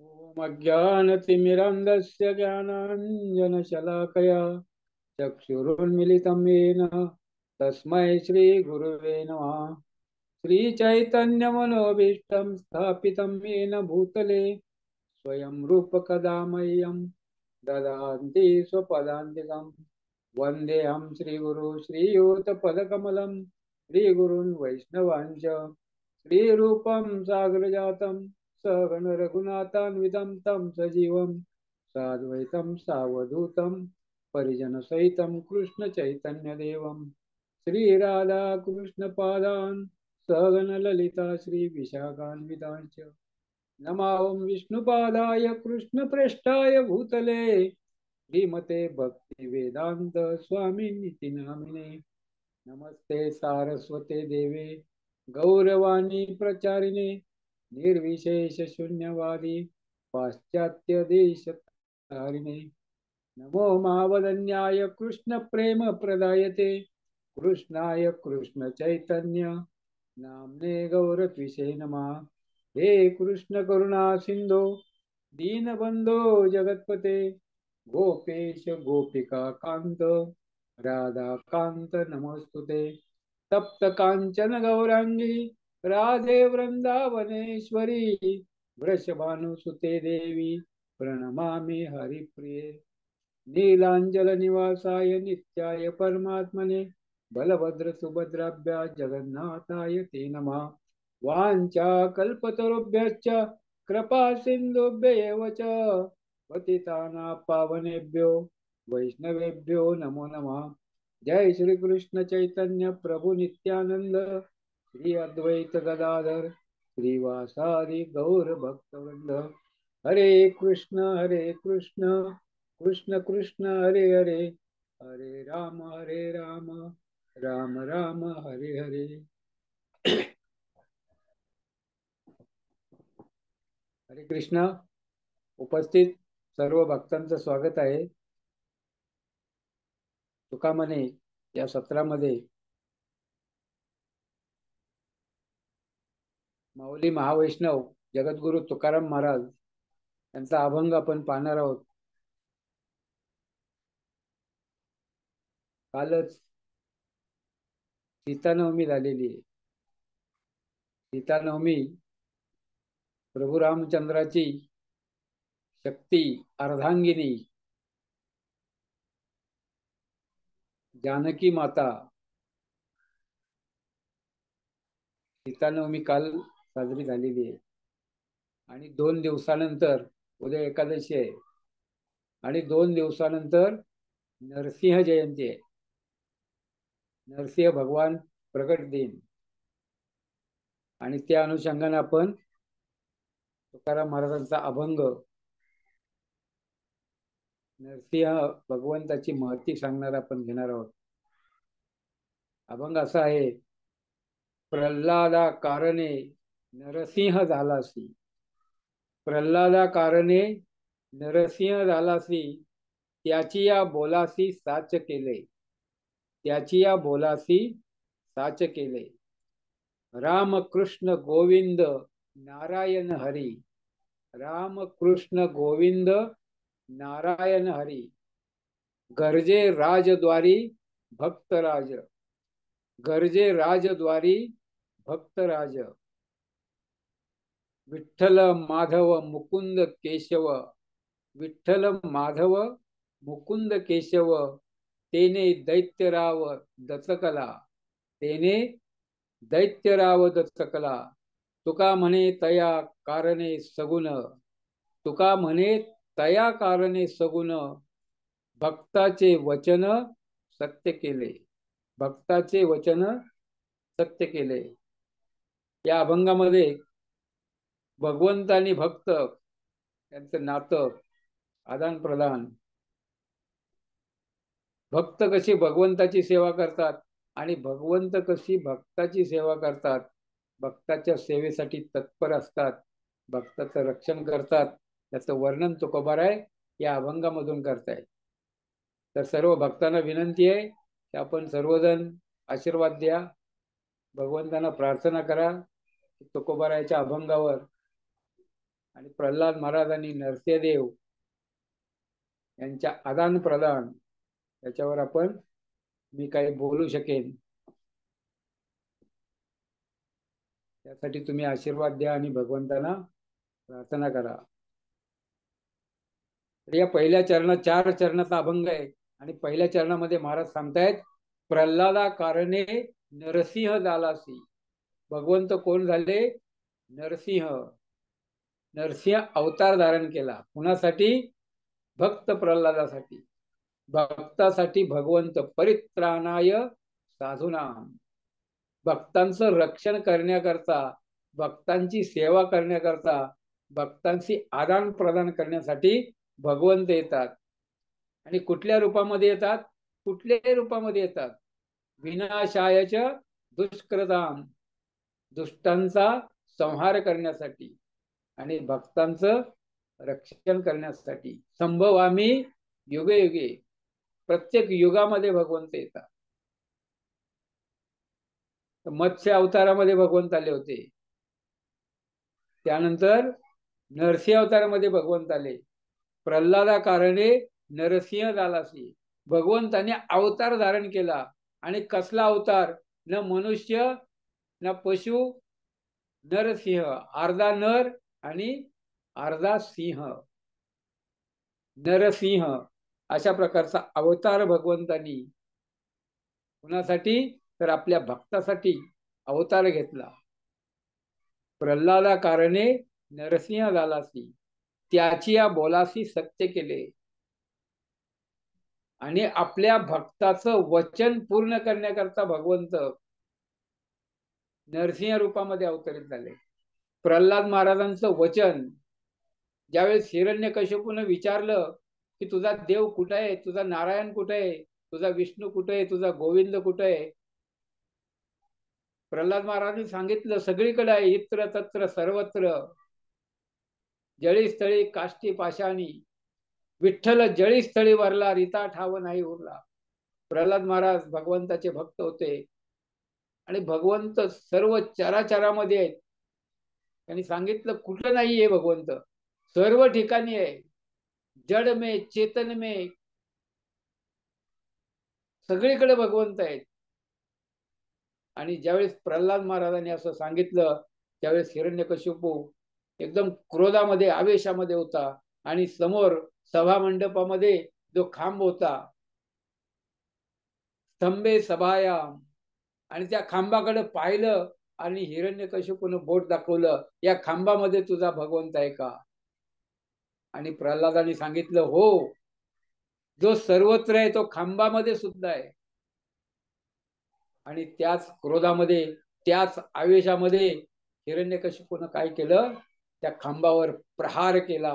ॐ अज्ञानतिमिरन्धस्य ज्ञानाञ्जनशलाकया चक्षुरुन्मिलितं येन तस्मै श्रीगुरुवे नमः। श्रीचैतन्यमनोभीष्टं स्थापितं येन भूतले स्वयं रूपकदा मह्यं ददान्ति स्वपदान्तिकं। वन्देऽहं श्रीगुरु श्रीयुतपदकमलं श्रीगुरून् वैष्णवांश्च श्रीरूपं सागरजातं सगण रघुनाथान्वितं तं सजीवं साद्वैतं सावधूतं परिजनसहितं कृष्णचैतन्यदेवं श्रीराधा कृष्णपादान् सगण ललिता श्रीविशाखान्वितांश्च नमो विष्णुपादाय कृष्णप्रेष्ठाय भूतले श्रीमते भक्तिवेदान्त स्वामिनिति नामिने। नमस्ते सारस्वते देवे गौरवाणी प्रचारिणे निर्विशेष शून्यवादी पाश्चात्य देश तारिणे। नमो महावदन्याय कृष्ण प्रेम प्रदायते कृष्णाय कृष्ण चैतन्य नामने गौरत्विषे नमः। हे कृष्ण करुणा सिंधो दीनबंधो जगतपते गोपेश गोपिका कांत राधा कांत नमोस्तुते। तप्त कांचन गौरांगी राधे वृंदावनेश्वरी वृषभानुसुते देवी प्रणमामि हरिप्रिये। नीलांजल निवासाय नित्याय परमात्मने बलभद्र सुभद्राभ्या जगन्नाथाय ते नमः। वाञ्छा कल्पतरुभ्यश्च कृपा सिन्धुभ्येव च पतितानां पावनेभ्यो वैष्णवेभ्यो नमो नमः। जय श्री कृष्ण चैतन्य प्रभु नित्यानंद श्री अद्वैत गदाधर श्रीवासादि गौर भक्तवृंद। हरे कृष्ण कृष्ण कृष्ण हरे हरे हरे राम राम राम हरे हरे। हरे कृष्ण। उपस्थित सर्व भक्तांचं स्वागत आहे। तुका म्हणे या सत्रामध्ये माऊली महावैष्णव जगद्गुरु तुकाराम महाराज यांचा अभंग आपण पाहणार आहोत। कालच सीतानवमी झालेली आहे। सीतानवमी प्रभू रामचंद्राची शक्ती अर्धांगिनी जानकी माता सीतानवमी काल साजरी झालेली आहे आणि 2 दिवसानंतर उद्या एकादशी आहे आणि 2 दिवसानंतर नरसिंह जयंती आहे। नरसिंह भगवान प्रकट दिन आणि त्या अनुषंगाने आपण तुकाराम महाराजांचा अभंग नरसिंह भगवंताची महती सांगणार आपण घेणार आहोत। अभंग असा आहे। प्रल्हादा कारणे नरसिंह झालासी प्रल्हादा कारणे नरसिंह झालासी त्याची या बोलासी साच केले त्याची या बोलासी साच केले। राम कृष्ण गोविंद नारायण हरी राम कृष्ण गोविंद नारायण हरी गरजे राजद्वारी भक्तराज गरजे राजद्वारी भक्तराज। विठ्ठल माधव मुकुंद केशव विठ्ठल माधव मुकुंद केशव तेने दैत्यराव दचकला तेने दैत्यराव दचकला। तुका म्हणे तया कारणे सगुण तुका म्हणे तया कारणे सगुण भक्ताचे वचन सत्य केले भक्ताचे वचन सत्य केले। या अभंगामध्ये भगवंत आणि भक्त यांचं नातं आदान प्रदान भक्त कशी भगवंताची सेवा करतात आणि भगवंत कशी भक्ताची सेवा करतात भक्ताच्या सेवेसाठी तत्पर असतात भक्ताचं रक्षण करतात त्याचं वर्णन तुकोबाराय या अभंगामधून करताय। तर सर्व भक्तांना विनंती आहे की आपण सर्वजण आशीर्वाद द्या भगवंतांना प्रार्थना करा तुकोबारायच्या अभंगावर आणि प्रल्हाद महाराज आणि नरसिंहदेव यांच्या आदान प्रदान याच्यावर मी काही बोलू शकेन. त्यासाठी तुम्ही आशीर्वाद द्या आणि भगवंतांना प्रार्थना करा. तर या पहिल्या चरणात 4 चरणाचा अभंग आहे आणि पहिल्या चरणामध्ये महाराज सांगतायत, प्रल्हादा कारणे नरसिंह झालासी. भगवंत कोण झाले? नरसिंह. नरसिंह अवतार धारण केला. कुणासाठी? भक्त प्रल्हादासाठी. भक्तासाठी भगवंत परित्राणाय साधूनाम. भक्तांचं रक्षण करण्याकरता, भक्तांची सेवा करण्याकरता, भक्तांची आदान प्रदान करण्यासाठी भगवंत येतात. आणि कुठल्या रूपामध्ये येतात? कुठल्याही रूपामध्ये येतात. विनाशायच दुष्कृताम. दुष्टांचा संहार करण्यासाठी आणि भक्तांचं रक्षण करण्यासाठी. संभवामी युगे युगे. प्रत्येक युगामध्ये भगवंत येतात. मत्स्य अवतारामध्ये भगवंत आले होते. त्यानंतर नरसिंह अवतारामध्ये भगवंत आले. प्रल्हादा कारणे नरसिंह झालासी. भगवंताने अवतार धारण केला. आणि कसला अवतार? न मनुष्य न पशु, नरसिंह. अर्धा नर आणि अर्धा सिंह. नरसिंह अशा प्रकारचा अवतार भगवंतानी कुणासाठी? तर आपल्या भक्तासाठी अवतार घेतला. प्रल्हादा कारणे नरसिंह झालासी. त्याची या बोलासी सत्य केले. आणि आपल्या भक्ताचं वचन पूर्ण करण्याकरता भगवंत नरसिंह रूपामध्ये अवतरित झाले. प्रल्हाद महाराजांचं वचन ज्यावेळेस हिरण्यकश्यपूने विचारलं की तुझा देव कुठे आहे, तुझा नारायण कुठे आहे, तुझा विष्णू कुठे आहे, तुझा गोविंद कुठे आहे, प्रल्हाद महाराजांनी सांगितलं सगळीकडे आहे. इत्र तत्र सर्वत्र जळी स्थळी काष्टी पाषाणी. विठ्ठल जळी स्थळी वरला, रीता ठाव नाही उरला. प्रल्हाद महाराज भगवंताचे भक्त होते आणि भगवंत सर्व चराचरामध्ये आहेत. त्यांनी सांगितलं कुठं नाही आहे भगवंत, सर्व ठिकाणी आहे. जड में चेतन में सगळीकडे भगवंत आहेत. आणि ज्यावेळेस प्रल्हाद महाराजांनी असं सांगितलं त्यावेळेस हिरण्यकश्यपू एकदम क्रोधामध्ये आवेशामध्ये होता. आणि समोर सभा मंडपामध्ये जो खांब होता, स्तंभे सभायाम, आणि त्या खांबाकडे पाहिलं आणि हिरण्यकश्यपूने बोट दाखवलं, या खांबामध्ये तुझा भगवंत आहे का? आणि प्रल्हादाने सांगितलं हो, जो सर्वत्र आहे तो खांबामध्ये सुद्धा आहे. आणि त्याच क्रोधामध्ये, त्याच आवेशामध्ये हिरण्यकश्यपूने काय केलं? त्या खांबावर प्रहार केला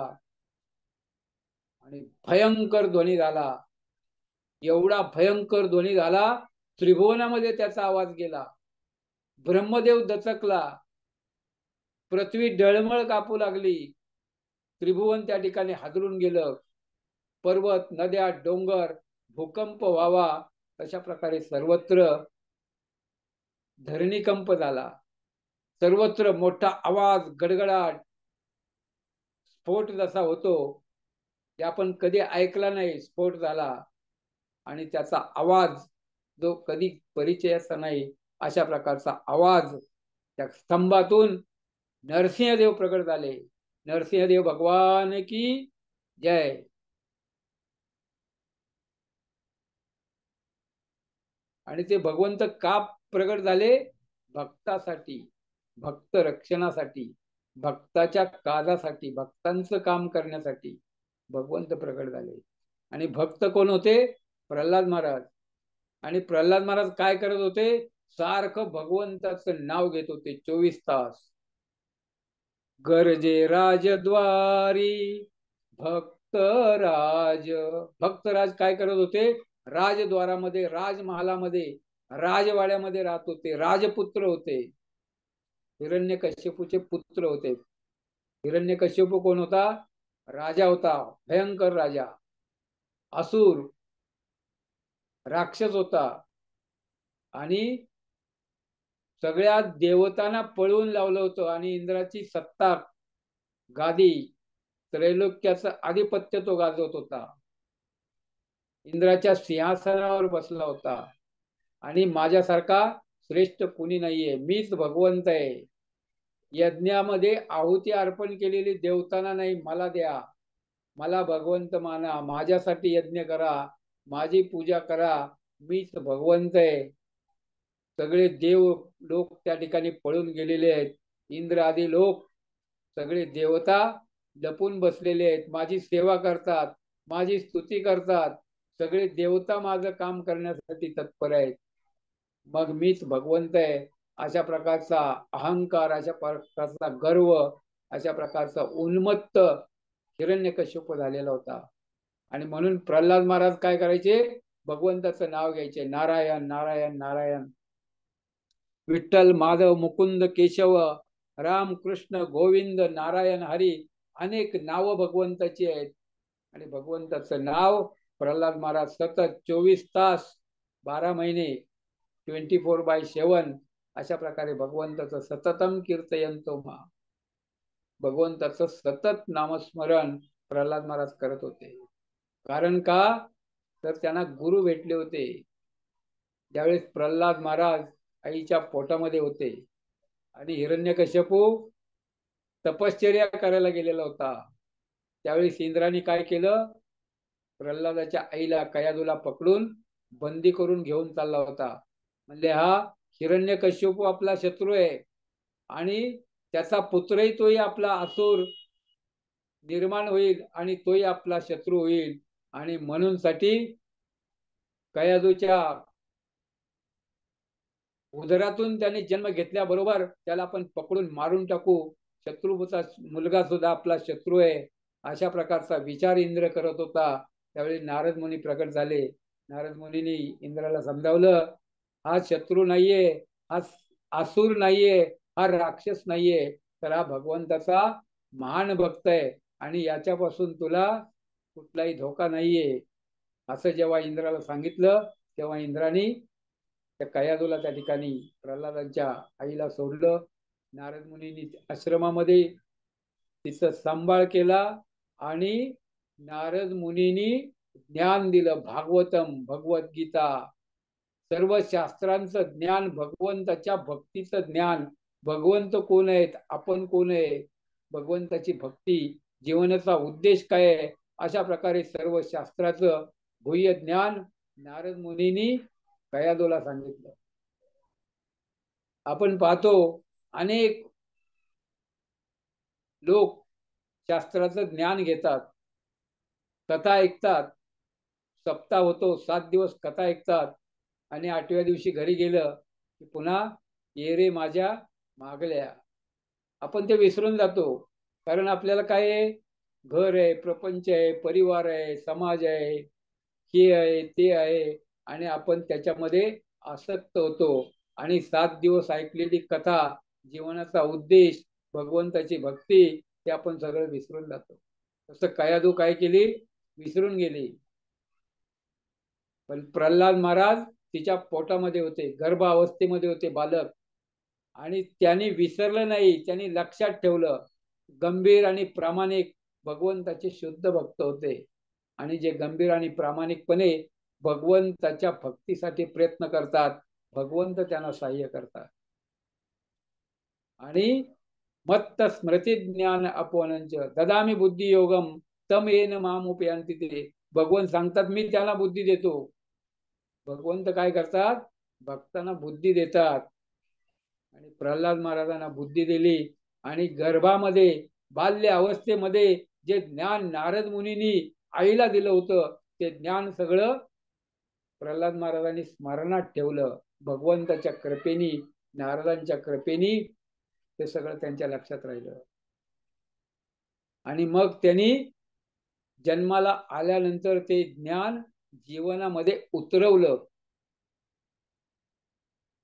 आणि भयंकर ध्वनी झाला. एवढा भयंकर ध्वनी झाला, त्रिभुवनामध्ये त्याचा आवाज गेला. ब्रह्मदेव दचकला, पृथ्वी डळमळ कापू लागली, त्रिभुवन त्या ठिकाणी हादरून गेलं. पर्वत, नद्या, डोंगर, भूकंप व्हावा अशा प्रकारे सर्वत्र धरणीकंप झाला. सर्वत्र मोठा आवाज, गडगडाट, स्फोट जसा होतो ते आपण कधी ऐकला नाही, स्फोट झाला. आणि त्याचा आवाज जो कधी परिचयाचा नाही अशा प्रकारचा आवाज. त्या स्तंभातून नरसिंहदेव प्रकट झाले. नरसिंहदेव भगवान की जय. आणि ते भगवंत का प्रकट झाले? भक्तासाठी, भक्त रक्षणासाठी, भक्ताच्या काजासाठी, भक्तांचं काम करण्यासाठी भगवंत प्रकट झाले. आणि भक्त कोण होते? प्रल्हाद महाराज. आणि प्रल्हाद महाराज काय करत होते? सारखं भगवंताचं नाव घेत होते 24 तास. गरजे राजद्वारी भक्तराज. भक्तराज काय करत होते? राजद्वारामध्ये, राजमहालामध्ये, राजवाड्यामध्ये राहत होते. राजपुत्र होते. हिरण्यकश्यपूचे पुत्र होते. हिरण्यकश्यपू कोण होता? राजा होता, भयंकर राजा, असुर, राक्षस होता. आणि सगळ्या देवतांना पळवून लावलं होतं. आणि इंद्राची सत्ता गादी, त्रैलोक्याचं आधिपत्य तो गाजवत होता. इंद्राच्या सिंहासनावर बसला होता आणि माझ्यासारखा श्रेष्ठ कुणी नाहीये, मीच भगवंत आहे. यज्ञामध्ये आहुती अर्पण केलेली देवतांना नाही, मला द्या. मला भगवंत माना, माझ्यासाठी यज्ञ करा, माझी पूजा करा, मीच भगवंत आहे. सगळे देव लोक त्या ठिकाणी पळून गेलेले आहेत. इंद्र आदी लोक सगळे देवता लपून बसलेले आहेत, माझी सेवा करतात, माझी स्तुती करतात. सगळे देवता माझं काम करण्यासाठी तत्पर आहेत. मग मीच भगवंत आहे अशा प्रकारचा अहंकार, अशा प्रकारचा गर्व, अशा प्रकारचा उन्मत्त हिरण्यकश्यप झालेला होता. आणि म्हणून प्रल्हाद महाराज काय करायचे, भगवंताचं नाव घ्यायचे, नारायण नारायण नारायण, विठ्ठल माधव मुकुंद केशव राम कृष्ण गोविंद नारायण हरी, अनेक नाव भगवंताची आहेत. आणि भगवंताचं नाव प्रल्हाद महाराज सतत 24 तास 12 महिने 24/7 अशा प्रकारे भगवंताचं सततम कीर्तयंतो मा, भगवंताचं सतत नामस्मरण प्रल्हाद महाराज करत होते. कारण का, तर त्यांना गुरु भेटले होते. ज्यावेळेस प्रल्हाद महाराज आईच्या पोटामध्ये होते आणि हिरण्यकश्यपू तपश्चर्या करायला गेलेला होता, त्यावेळेस इंद्राने काय केलं, प्रल्हादाच्या आईला कयाधूला पकडून बंदी करून घेऊन चालला होता. म्हणजे हा हिरण्यकश्यपू आपला शत्रू आहे आणि त्याचा पुत्रही तोही आपला असुर निर्माण होईल आणि तोही आपला शत्रू होईल. आणि म्हणून साठी कयाधूच्या उदरातून त्याने जन्म घेतल्याबरोबर त्याला आपण पकडून मारून टाकू, शत्रूचा मुलगा सुद्धा आपला शत्रू आहे, अशा प्रकारचा विचार इंद्र करत होता. त्यावेळी नारद मुनी प्रकट झाले. नारद मुनींनी इंद्राला समजावलं, हा शत्रू नाहीये, हा असुर नाहीये, हा राक्षस नाहीये, तर हा भगवंताचा महान भक्त आहे आणि याच्यापासून तुला कुठलाही धोका नाहीये. असं जेव्हा इंद्राला सांगितलं, तेव्हा इंद्राने त्या कयाधूला त्या ठिकाणी प्रल्हादांच्या आईला सोडलं. नारद मुनींनी आश्रमामध्ये तिचं सांभाळ केला आणि नारद मुनींनी ज्ञान दिलं, भागवतम, भगवद्गीता, सर्व शास्त्रांचं ज्ञान, भगवंताच्या भक्तीचं ज्ञान, भगवंत कोण आहेत, आपण कोण आहे, भगवंताची भक्ती, जीवनाचा उद्देश काय आहे, अशा प्रकारे सर्व शास्त्राचं गुह्य ज्ञान नारद मुनींनी कयाधूला सांगितलं. आपण पाहतो अनेक लोक शास्त्राचं ज्ञान घेतात, कथा ऐकतात, सप्ताह होतो, 7 दिवस कथा ऐकतात आणि 8व्या दिवशी घरी गेलं की पुन्हा ये रे माझ्या मागल्या, आपण ते विसरून जातो. कारण आपल्याला काय आहे, घर आहे, प्रपंच आहे, परिवार आहे, समाज आहे, हे आहे ते आहे, आणि आपण त्याच्यामध्ये आसक्त होतो आणि 7 दिवस ऐकलेली कथा, जीवनाचा उद्देश, भगवंताची भक्ती, ते आपण सगळं विसरून जातो. तसं कयाधू काय केली, विसरून गेली. पण प्रल्हाद महाराज तिच्या पोटामध्ये होते, गर्भ अवस्थेमध्ये होते बालक, आणि त्यांनी विसरलं नाही, त्यांनी लक्षात ठेवलं. गंभीर आणि प्रामाणिक भगवंताचे शुद्ध भक्त होते आणि जे गंभीर आणि प्रामाणिकपणे भगवंताच्या भक्तीसाठी प्रयत्न करतात, भगवंत त्यांना सहाय्य करतात. आणि मत्त स्मृती ज्ञान अपवनंच ददामी बुद्धी योगम तम येन माम उपयांती, ते भगवंत सांगतात मी त्याला बुद्धी देतो. भगवंत काय करतात, भक्तांना बुद्धी देतात. आणि प्रल्हाद महाराजांना बुद्धी दिली आणि गर्भामध्ये बाल्य अवस्थेमध्ये जे ज्ञान नारद मुनींनी आईला दिलं होतं, ते ज्ञान सगळं प्रल्हाद महाराजांनी स्मरणात ठेवलं. भगवंताच्या कृपेनी, नारदांच्या कृपेनी ते सगळं त्यांच्या लक्षात राहिलं. आणि मग त्यांनी जन्माला आल्यानंतर ते ज्ञान जीवनामध्ये उतरवलं.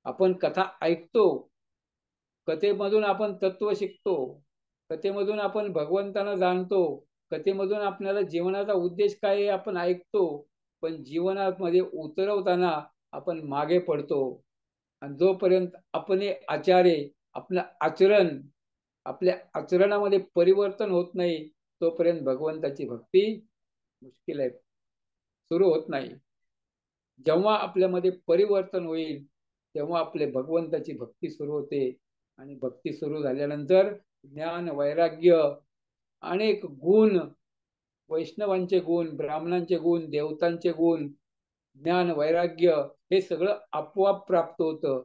आपण कथा ऐकतो, कथेमधून आपण तत्व शिकतो, कथेमधून आपण भगवंतांना जाणतो, कथेमधून आपल्याला जीवनाचा उद्देश काय आहे आपण ऐकतो, पण जीवनामध्ये उतरवताना आपण मागे पडतो. आणि जोपर्यंत आपण आचार्य, आपलं आचरण आपल्या आचरणामध्ये परिवर्तन होत नाही तोपर्यंत भगवंताची भक्ती मुश्किल आहे, सुरू होत नाही. जेव्हा आपल्यामध्ये परिवर्तन होईल तेव्हा आपले भगवंताची भक्ती सुरू होते. आणि भक्ती सुरू झाल्यानंतर ज्ञान, वैराग्य, अनेक गुण, वैष्णवांचे गुण, ब्राह्मणांचे गुण, देवतांचे गुण, ज्ञान, वैराग्य हे सगळं आपोआप प्राप्त होतं.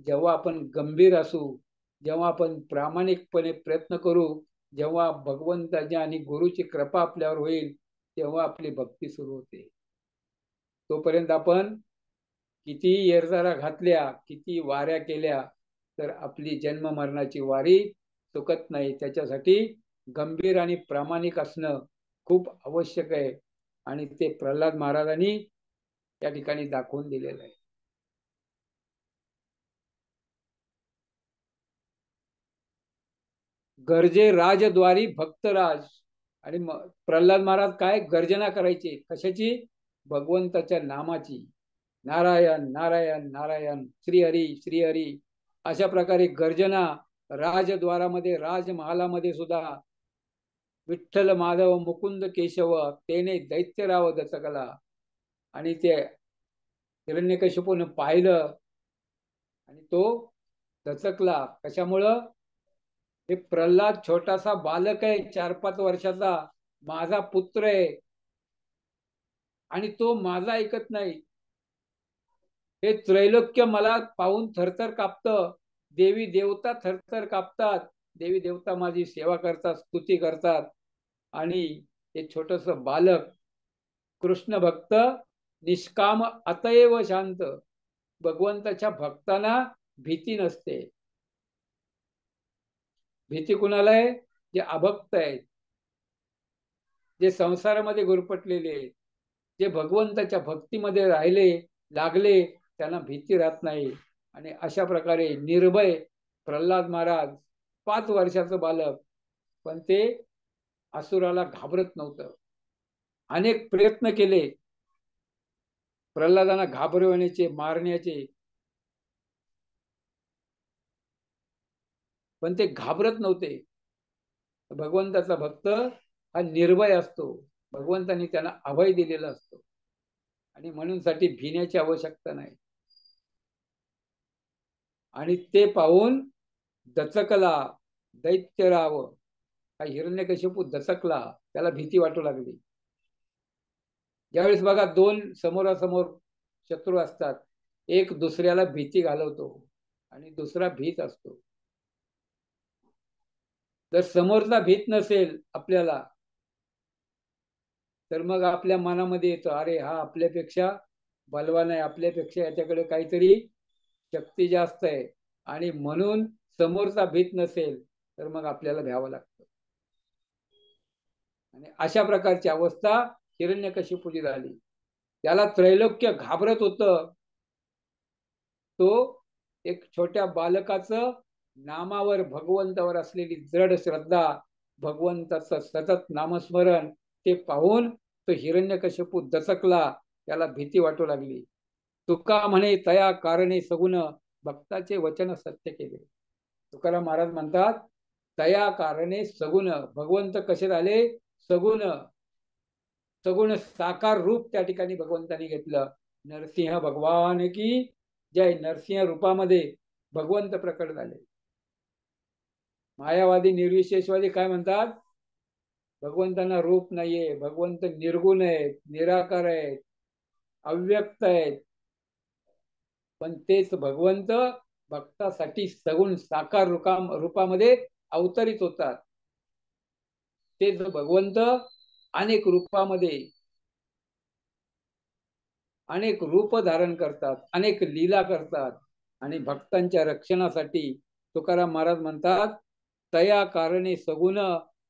जेव्हा आपण गंभीर असू, जेव्हा आपण प्रामाणिकपणे प्रयत्न करू, जेव्हा भगवंताची आणि गुरुची कृपा आपल्यावर होईल तेव्हा आपली भक्ती सुरू होते. तोपर्यंत आपण किती येरझारा घातल्या, किती वाऱ्या केल्या, तर आपली जन्म मरणाची वारी चुकत नाही. त्याच्यासाठी गंभीर आणि प्रामाणिक असणं खूप आवश्यक आहे. आणि ते प्रल्हाद महाराजांनी त्या ठिकाणी दाखवून दिलेलं आहे. गरजे राजद्वारी भक्तराज. आणि प्रल्हाद महाराज काय गर्जना करायचे, कशाची? भगवंताच्या नामाची. नारायण नारायण नारायण, श्रीहरी श्रीहरी, अशा प्रकारे गर्जना राजद्वारामध्ये, राजमहालामध्ये सुद्धा विठ्ठल माधव मुकुंद केशव तेने दैत्यराव दचकला. आणि ते हिरण्यकशिपून पाहिलं आणि तो दचकला. कशामुळं? हे प्रल्हाद छोटासा बालक आहे, 4-5 वर्षाचा, माझा पुत्र आहे, आणि तो माझा ऐकत नाही. हे त्रैलोक्य मला पाहून थरथर कापतं. देवी देवता थरथर कापतात. देवी देवता माझी सेवा करतात, स्तुती करतात. आणि हे छोटस बालक, कृष्ण भक्त, निष्काम अतएव शांत. भगवंताच्या भक्तांना भीती नसते. भीती कुणाला आहे? जे अभक्त आहेत, जे संसारामध्ये गुरफटलेले आहेत. जे भगवंताच्या भक्तीमध्ये राहिले, लागले, त्यांना भीती राहत नाही. आणि अशा प्रकारे निर्भय प्रल्हाद महाराज, 5 वर्षाचं बालक, पण ते असुराला घाबरत नव्हतं. अनेक प्रयत्न केले प्रल्हादांना घाबरवण्याचे, मारण्याचे, पण ते घाबरत नव्हते. भगवंताचा भक्त हा निर्भय असतो. भगवंतांनी त्यांना अभय दिलेला असतो. आणि म्हणून साठी भिण्याची आवश्यकता नाही. आणि ते पाहून दचकला दैत्यराव. हा हिरण्यकशिपू दचकला, त्याला भीती वाटू लागली. ज्यावेळेस बघा, 2 समोरासमोर शत्रू असतात, एक दुसऱ्याला भीती घालवतो आणि दुसरा भीत असतो. जर समोरचा भीत नसेल आपल्याला, तर मग आपल्या मनामध्ये येतं, अरे हा आपल्यापेक्षा बलवान आहे, आपल्यापेक्षा याच्याकडे काहीतरी शक्ती जास्त आहे. आणि म्हणून समोरचा भीत नसेल तर मग आपल्याला भ्यावं लागतं. आणि अशा प्रकारची अवस्था हिरण्यकशिपूची झाली. त्याला त्रैलोक्य घाबरत होतं. तो एक छोट्या बालकाचं नामावर, भगवंतावर असलेली दृढ श्रद्धा, भगवंताचं सतत नामस्मरण, ते पाहून तो हिरण्यकशिपू दचकला. त्याला भीती वाटू लागली. तुका म्हणे तया कारणे सगुण, भक्ताचे वचन सत्य केले. तुकाराम महाराज म्हणतात, तया कारणे सगुण. भगवंत कसे झाले? सगुण. सगुण साकार रूप त्या ठिकाणी भगवंतांनी घेतलं. नरसिंह भगवान की जय. नरसिंह रूपामध्ये भगवंत प्रकट झाले. मायावादी, निर्विशेषवादी काय म्हणतात? भगवंतांना रूप नाहीये, भगवंत निर्गुण आहेत, निराकार आहेत, अव्यक्त आहेत. पण तेच भगवंत भक्तासाठी सगुण साकार रूपामध्ये अवतरित होतात. तेच भगवंत अनेक रूपामध्ये, अनेक रूप धारण करतात, अनेक लीला करतात. आणि भक्तांच्या रक्षणासाठी तुकाराम महाराज म्हणतात, तया कारणे सगुण,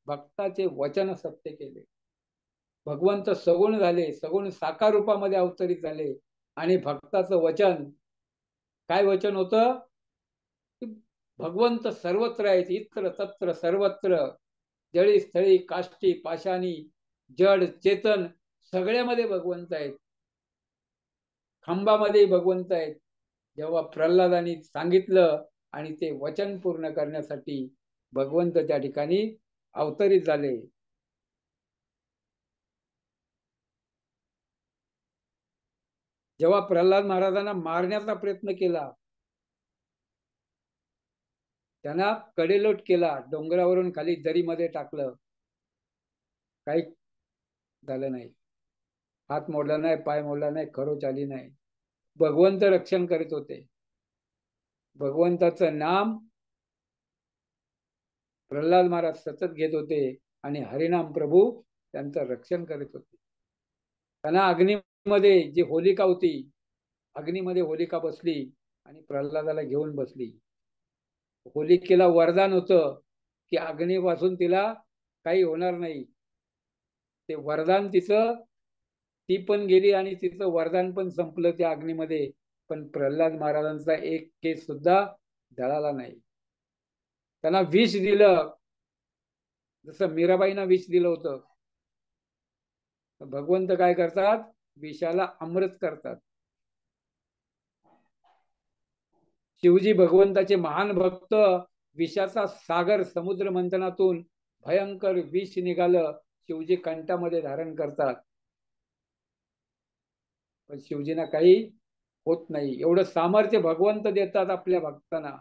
भक्ताचे वचन सत्य केले. भगवंत सगुण झाले, सगुण साकार रूपामध्ये अवतरित झाले. आणि भक्ताचं वचन, काय वचन होतं? भगवंत सर्वत्र आहेत, इत्र तत्र सर्वत्र, जळी स्थळी काष्टी पाशानी, जड चेतन, सगळ्यामध्ये भगवंत आहेत. खांबामध्ये भगवंत आहेत. जेव्हा प्रल्हादांनी सांगितलं आणि ते वचन पूर्ण करण्यासाठी भगवंत त्या ठिकाणी अवतरित झाले. जेव्हा प्रल्हाद महाराजांना मारण्याचा प्रयत्न केला, त्यांना कडेलोट केला, डोंगरावरून खाली दरीमध्ये टाकलं, काही झालं नाही. हात मोडला नाही, पाय मोडला नाही, खरोच आली नाही. भगवंत रक्षण करीत होते. भगवंताचं नाम प्रल्हाद महाराज सतत घेत होते आणि हरिनाम प्रभू त्यांचं रक्षण करीत होते. त्यांना अग्नीमध्ये जी होलिका होती, अग्नीमध्ये होलिका बसली आणि प्रल्हादाला घेऊन बसली. होलिकेला वरदान होतं की अग्नीपासून तिला काही होणार नाही. ते वरदान तिचं, ती पण गेली आणि तिचं वरदान पण संपलं त्या अग्नीमध्ये. पण प्रल्हाद महाराजांचा एक केस सुद्धा जळाला नाही. त्यांना विष दिलं, जसं मीराबाईंना विष दिलं होतं. भगवंत काय करतात, विषाला अमृत करतात. शिवजी भगवंताचे महान भक्त. विषाचा सागर समुद्र मंथनातून भयंकर विष निघालं, शिवजी कंठामध्ये धारण करतात. पण शिवजींना काही होत नाही. एवढं सामर्थ्य भगवंत देतात आपल्या भक्तांना.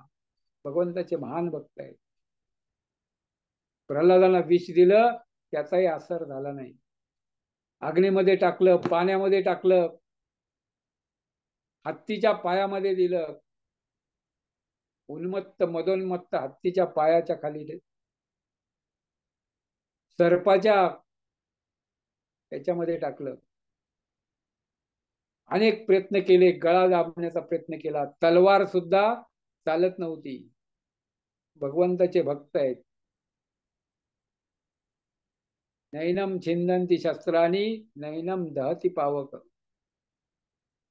भगवंताचे महान भक्त आहेत. प्रल्हादाला विष दिलं, त्याचाही असर झाला नाही. अग्नीमध्ये टाकलं, पाण्यामध्ये टाकलं, हत्तीच्या पायामध्ये दिलं, उन्मत्त मदोन्मत्त हत्तीच्या पायाच्या खाली, सर्पाच्या त्याच्यामध्ये टाकलं. अनेक प्रयत्न केले, गळा दाबण्याचा प्रयत्न केला, तलवार सुद्धा चालत नव्हती. भगवंताचे भक्त आहेत. नैनम छिंदंती शस्त्रानी नैनम दहती पावक.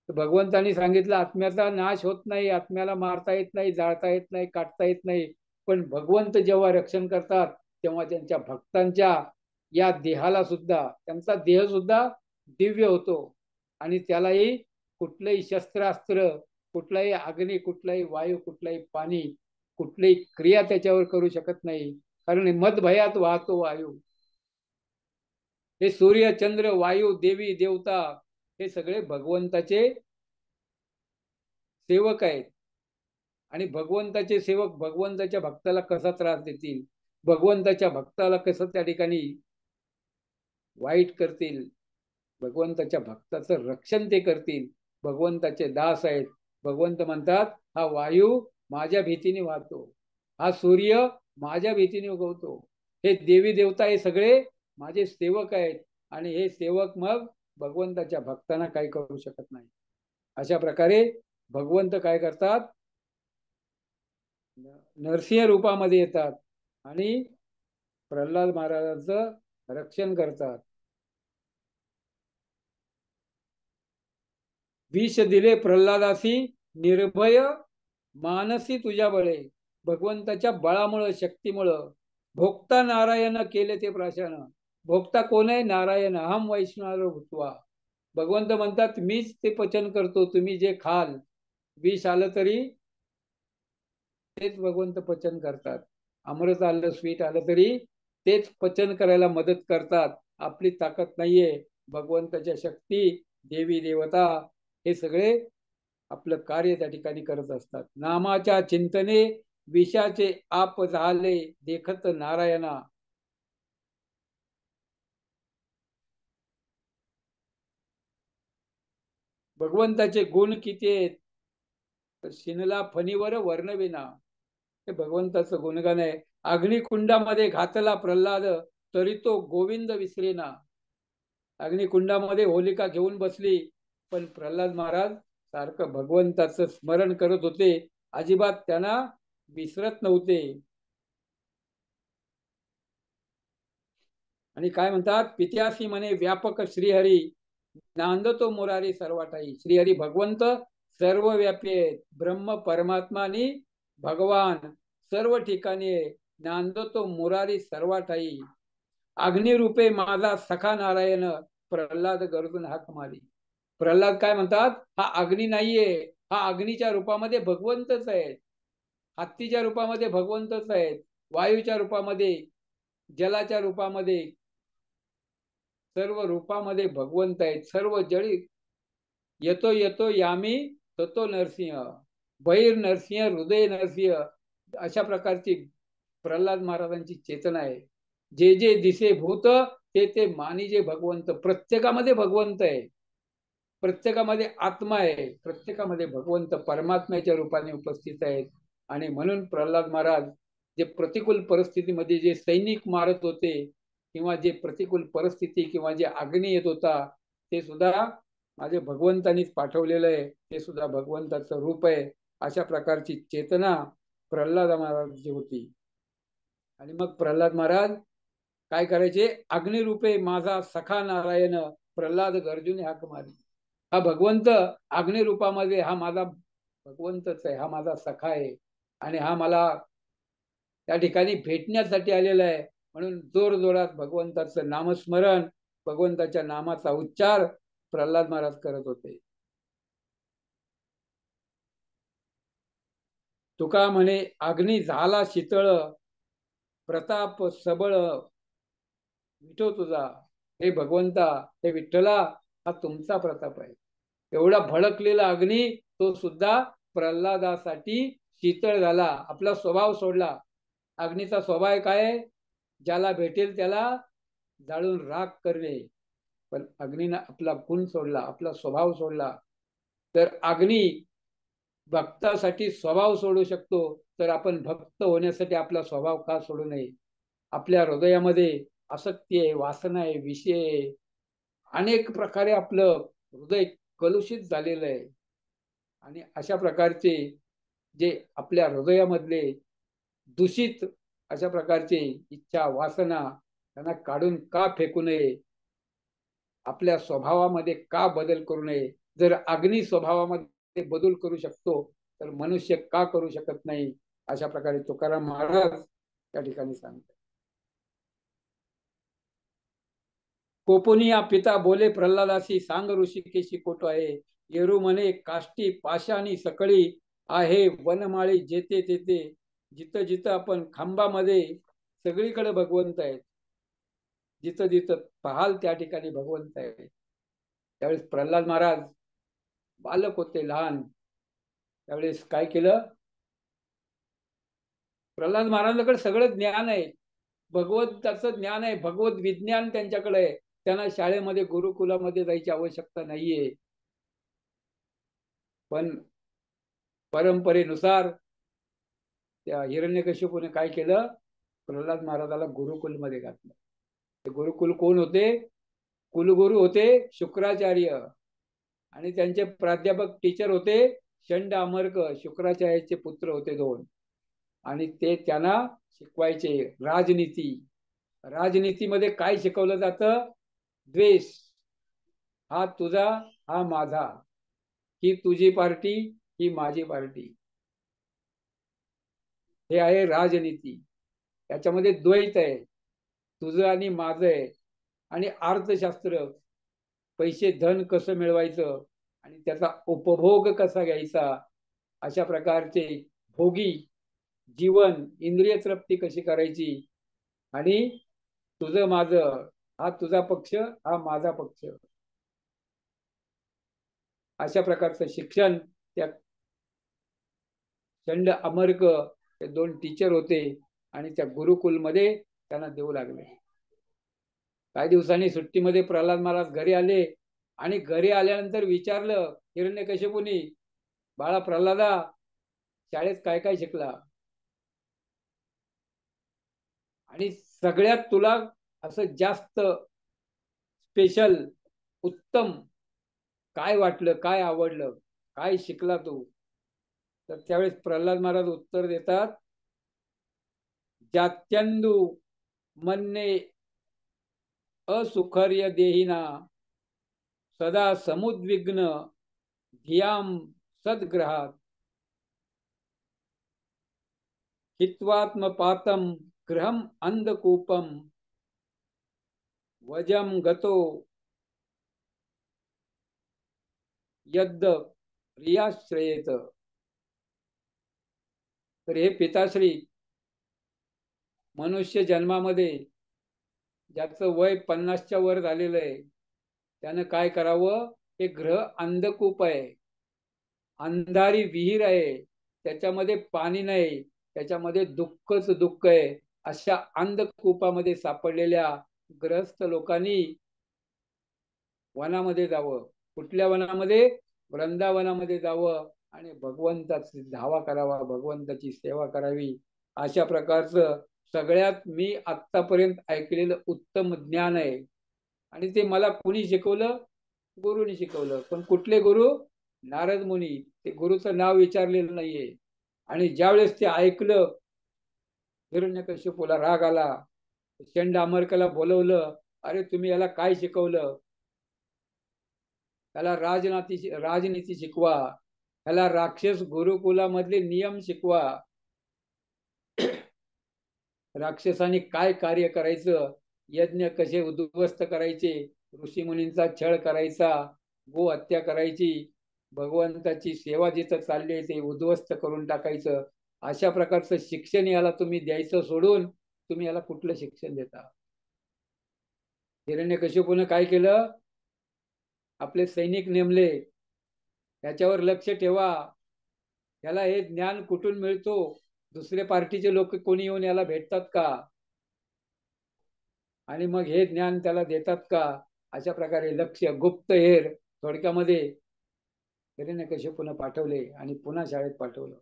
भगवंतांनी सांगितलं आत्म्याचा नाश होत नाही, आत्म्याला मारता येत नाही, जाळता येत नाही, काटता येत नाही. पण भगवंत जेव्हा रक्षण करतात तेव्हा त्यांच्या भक्तांच्या या देहाला सुद्धा, त्यांचा देह सुद्धा दिव्य होतो आणि त्यालाही कुठलंही शस्त्रास्त्र, कुठलाही अग्नी, कुठलाही वायू, कुठलाही पाणी, कुठलीही क्रिया त्याच्यावर करू शकत नाही. कारण मदभयात वाहतो वायू. हे सूर्य, चंद्र, वायू, देवी देवता हे सगळे भगवंताचे सेवक आहेत. आणि भगवंताचे सेवक भगवंताच्या भक्ताला कसा त्रास देतील, भगवंताच्या भक्ताला कसं त्या ठिकाणी वाईट करतील, भगवंताच्या भक्ताचं रक्षण ते करतील. भगवंताचे दास आहेत. भगवंत म्हणतात हा वायू माझ्या भीतीने वाहतो, हा सूर्य माझ्या भीतीने उगवतो, हे देवी देवता हे सगळे माझे सेवक आहेत. आणि हे सेवक मग भगवंताच्या भक्तांना काही करू शकत नाही. अशा प्रकारे भगवंत काय करतात, नरसिंह रूपामध्ये येतात आणि प्रल्हाद महाराजांचं रक्षण करतात. विष दिले प्रल्हादासी निर्भय मानसी तुझ्या बळे. भगवंताच्या बळामुळं, शक्तीमुळं भोक्ता नारायण केले ते प्राशन. भोक्ता कोण आहे, नारायण. अहम वैष्णव भूत्वा. भगवंत म्हणतात मीच ते पचन करतो, तुम्ही जे खाल, विष आलं तरी तेच भगवंत पचन करतात. अमृत आलं, स्वीट आलं तरी तेच पचन करायला मदत करतात. आपली ताकद नाहीये, भगवंताच्या शक्ती, देवी देवता हे सगळे आपलं कार्य त्या ठिकाणी करत असतात. नामाच्या चिंतने विषाचे आप झाले देखत नारायणा. भगवंताचे गुण किती आहेत, तर शिनला फणीवर वर्णविना. हे भगवंताचं गुणगान आहे. अग्निकुंडामध्ये घातला प्रल्हाद तरी तो गोविंद विसरेना. अग्निकुंडामध्ये होलिका घेऊन बसली, पण प्रल्हाद महाराज सारखं भगवंताचं स्मरण करत होते, अजिबात त्यांना विसरत नव्हते. आणि काय म्हणतात, पित्यासी म्हणे व्यापक श्रीहरी नांदतो मुरारी सर्वाठाई. श्रीहरी भगवंत सर्व व्यापी आहेत. ब्रह्म परमात्मा आणि भगवान सर्व ठिकाणी आहे. नांदतो मुरारी सर्वाठाई. अग्निरूपे माझा सखा नारायण प्रल्हाद गरजून हाक मारी. प्रल्हाद काय म्हणतात, हा अग्नी नाहीये, हा अग्नीच्या रूपामध्ये भगवंतच आहे, हत्तीच्या रूपामध्ये भगवंतच आहेत. वायूच्या रूपामध्ये, जलाच्या रूपामध्ये, सर्व रूपामध्ये भगवंत आहेत. सर्व जळी येतो येतो यामी ततो नरसिंह, बहिर नरसिंह, हृदय नरसिंह, अशा प्रकारची प्रल्हाद महाराजांची चेतना आहे. जे जे दिसे भूत ते ते मानी जे भगवंत. प्रत्येकामध्ये भगवंत आहे, प्रत्येकामध्ये आत्मा आहे, प्रत्येकामध्ये भगवंत परमात्म्याच्या रूपाने उपस्थित आहेत. आणि म्हणून प्रल्हाद महाराज जे प्रतिकूल परिस्थितीमध्ये जे सैनिक मारत होते, किंवा जे प्रतिकूल परिस्थिती किंवा जे अग्नी येत होता, ते सुद्धा माझे भगवंतानीच पाठवलेलं आहे, ते सुद्धा भगवंताचं रूप आहे. अशा प्रकारची चेतना प्रल्हाद महाराजची होती. आणि मग प्रल्हाद महाराज काय करायचे? अग्निरूपे माझा सखा नारायण, प्रल्हाद गर्जुने हाक मारी. हा भगवंत अग्निरूपामध्ये, हा माझा भगवंतच आहे, हा माझा सखा आहे, आणि हा मला त्या ठिकाणी भेटण्यासाठी आलेला आहे. म्हणून जोर जोरात भगवंताचं नामस्मरण, भगवंताच्या नामाचा उच्चार प्रल्हाद महाराज करत होते. तुका म्हणे अग्नी झाला शीतळ, प्रताप सबळ विठो तुझा. हे भगवंता, हे विठ्ठला, हा तुमचा प्रताप आहे. एवढा भडकलेला अग्नी तो सुद्धा प्रल्हादासाठी शीतळ झाला, आपला स्वभाव सोडला. अग्नीचा स्वभाव काय? ज्याला भेटेल त्याला जाळून राख करणे. पण अग्नीनं आपला गुण सोडला, आपला स्वभाव सोडला. तर अग्नी भक्तासाठी स्वभाव सोडू शकतो, तर आपण भक्त होण्यासाठी आपला स्वभाव का सोडू नये? आपल्या हृदयामध्ये आसक्ती आहे, वासना आहे, विषय आहे, अनेक प्रकारे आपलं हृदय कलुषित झालेलं आहे. आणि अशा प्रकारचे जे आपल्या हृदयामधले दूषित अशा प्रकारचे इच्छा, वासना, त्यांना काढून का फेकू नये? आपल्या स्वभावामध्ये का बदल करू नये? जर अग्नी स्वभावामध्ये बदल करू शकतो, तर मनुष्य का करू शकत नाही? अशा प्रकारे तुकाराम महाराज त्या ठिकाणी सांगतात. कोपोनिया पिता बोले प्रल्हादासी, सांग ऋषिकेशी कोट आहे. येरू म्हणे काष्टी पाशानी सकळी, आहे वनमाळी जेते तेते. जिथं जिथं आपण खांबामध्ये सगळीकडे भगवंत आहेत, जिथं जिथं पाहाल त्या ठिकाणी भगवंत आहे. त्यावेळेस प्रल्हाद महाराज बालक होते, लहान. त्यावेळेस काय केलं? प्रल्हाद महाराजांकडे सगळं ज्ञान आहे, भगवंताचं ज्ञान आहे, भगवत विज्ञान त्यांच्याकडे आहे. त्यांना शाळेमध्ये गुरुकुलामध्ये जायची आवश्यकता नाहीये. पण परंपरेनुसार त्या हिरण्यकशिपूने काय केलं? प्रल्हाद महाराजाला गुरुकुलमध्ये घातलं. ते गुरुकुल कोण होते? कुलगुरू होते शुक्राचार्य, आणि त्यांचे प्राध्यापक टीचर होते शंड अमर्क, शुक्राचार्याचे पुत्र होते दोन. आणि ते त्यांना शिकवायचे राजनीती. राजनीतीमध्ये काय शिकवलं जातं? द्वेष. हा तुझा, हा माझा, ही तुझी पार्टी, ही माझी पार्टी, हे आहे राजनीती. त्याच्यामध्ये द्वैत आहे, तुझं आणि माझं आहे. आणि अर्थशास्त्र, पैसे धन कसं मिळवायचं आणि त्याचा उपभोग कसा घ्यायचा, अशा प्रकारचे भोगी जीवन, इंद्रिय तृप्ती कशी करायची. आणि तुझं माझं, हा तुझा पक्ष, हा माझा पक्ष, अशा प्रकारचं शिक्षण त्या चंड अमर्क हे दोन टीचर होते, आणि त्या गुरुकुलमध्ये त्यांना देऊ लागले. काही दिवसांनी सुट्टीमध्ये प्रल्हाद महाराज घरी आले, आणि घरी आल्यानंतर विचारलं हिरण्यकशिपूनी, बाळा प्रल्हादा, शाळेत काय काय शिकला? आणि सगळ्यात तुला असं जास्त स्पेशल, उत्तम काय वाटलं, काय आवडलं, काय शिकला तू? तर त्यावेळेस प्रल्हाद महाराज उत्तर देतात, जात्यंदू मन्ने असुखर्य देहिना, सदा समुद्विग्न धियाम सद्ग्रहात, हित्वात्मपातम ग्रहम अंधकूपम, वजम गतो यद्द प्रियाश्रयेत. तर हे पिताश्री, मनुष्य जन्मामध्ये ज्याचं वय 50च्या वर झालेलं आहे त्यानं काय करावं? हे ग्रह अंधकूप आहे, अंधारी विहीर आहे, त्याच्यामध्ये पाणी नाही, त्याच्यामध्ये दुःखच दुःख आहे. अशा अंधकूपामध्ये सापडलेल्या ग्रहस्थ लोकांनी वनामध्ये जावं. कुठल्या वनामध्ये? वृंदावनामध्ये जावं आणि भगवंताची धावा करावा, भगवंताची सेवा करावी. अशा प्रकारचं सगळ्यात मी आत्तापर्यंत ऐकलेलं उत्तम ज्ञान आहे. आणि ते मला कुणी शिकवलं? गुरुनी शिकवलं. पण कुठले गुरु? नारद मुनी. ते गुरुचं नाव विचारलेलं नाहीये. आणि ज्यावेळेस ते ऐकलं, हिरण्यकशिपूला राग आला, चंड अमरकाला बोलवलं, अरे तुम्ही याला काय शिकवलं? त्याला राजनीती शिकवा, त्याला राक्षस गुरुकुलामधले नियम शिकवा, राक्षसांनी काय कार्य करायचं, यज्ञ कसे उद्ध्वस्त करायचे, ऋषीमुनींचा छळ करायचा, गो हत्या करायची, भगवंताची सेवा जिथं चालली आहे ते उद्ध्वस्त करून टाकायचं. अशा प्रकारचं शिक्षण याला तुम्ही द्यायचं सोडून तुम्ही याला कुठलं शिक्षण देता? हिरण्यकशिपूने काय केलं? आपले सैनिक नेमले, त्याच्यावर लक्ष ठेवा, याला हे ज्ञान कुठून मिळतो, दुसऱ्या पार्टीचे लोक कोणी येऊन याला भेटतात का, आणि मग हे ज्ञान त्याला देतात का? अशा प्रकारे लक्ष गुप्त हेर थोडक्यामध्ये हिरण्यकशिपूने पाठवले आणि पुन्हा शाळेत पाठवलं.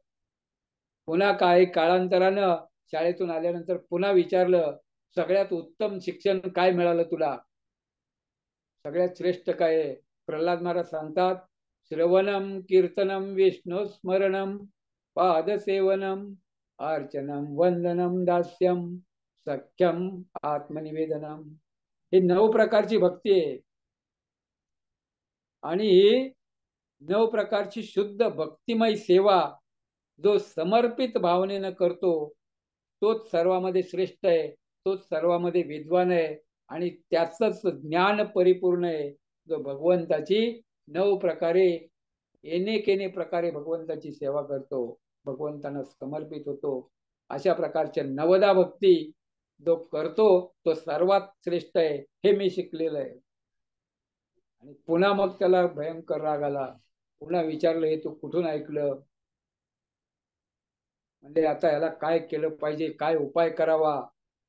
पुन्हा काही काळांतरानं शाळेतून आल्यानंतर पुन्हा विचारलं, सगळ्यात उत्तम शिक्षण काय मिळालं तुला? सगळ्यात श्रेष्ठ काय आहे? प्रल्हाद महाराज सांगतात, श्रवणम कीर्तनम विष्णू स्मरणम पादसेवनम अर्चनम वंदनम दास्यम सख्यम आत्मनिवेदनम. ही 9 प्रकारची भक्ती आहे. आणि ही 9 प्रकारची शुद्ध भक्तिमय सेवा जो समर्पित भावनेनं करतो तोच सर्वांमध्ये श्रेष्ठ आहे, तोच सर्वांमध्ये विद्वान आहे आणि त्याचंच ज्ञान परिपूर्ण आहे. जो भगवंताची 9 प्रकारे एनेकेने प्रकारे भगवंताची सेवा करतो, भगवंतांना समर्पित होतो. अशा प्रकारच्या 9दा भक्ती जो करतो तो सर्वात श्रेष्ठ आहे, हे मी शिकलेलं आहे. आणि पुन्हा मग त्याला भयंकर राग आला. पुन्हा विचारलं, हे तू कुठून ऐकलं? म्हणजे आता याला काय केलं पाहिजे, काय उपाय करावा?